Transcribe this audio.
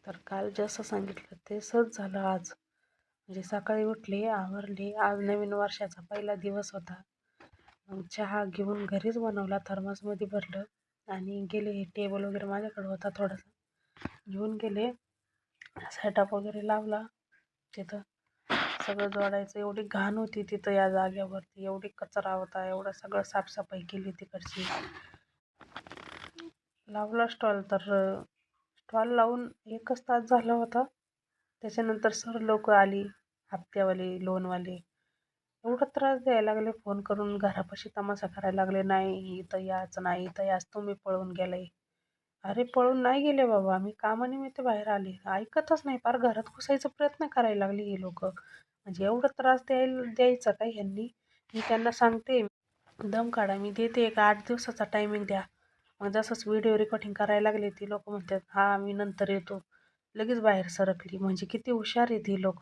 तर काल जसं सांगितलं तसंच झालं आज. म्हणजे सकाळी उठले, आवरले. आज नवीन वर्षाचा पहिला दिवस होता. मग चहा घेऊन घरीच बनवला, थर्मसमध्ये भरलं आणि गेले. टेबल वगैरे माझ्याकडे होता थोडासा, घेऊन गेले. सेटअप वगैरे लावला तिथं. सगळं जोडायचं. एवढी घाण होती तिथं या जागेवरती, एवढी कचरा होता, एवढं सगळं साफसफाई केली तिकडची. लावला स्टॉल तर स्टॉल लावून 1च तास झाला होता. त्याच्यानंतर सर लोक आली, हप्त्यावाले, लोनवाले. एवढा त्रास द्यायला लागले, फोन करून घरापाशी तमाशा करायला लागले. नाही इथं याच, नाही इथं याच, तुम्ही पळून गेलाय. अरे पळून नाही गेले बाबा, आम्ही कामानिमित्त बाहेर आले. ऐकतच नाही, फार घरात घुसायचा प्रयत्न करायला लागली ही लोक. म्हणजे एवढा त्रास द्यायचा का ह्यांनी? मी त्यांना सांगते दम काढा, मी देते एक 8 दिवसाचा टायमिंग द्या. मग जसंच व्हिडिओ रेकॉर्डिंग करायला लागले ती लोक म्हणतात हा मी नंतर येतो. लगेच बाहेर सरकली. म्हणजे किती हुशार आहेत ही लोक.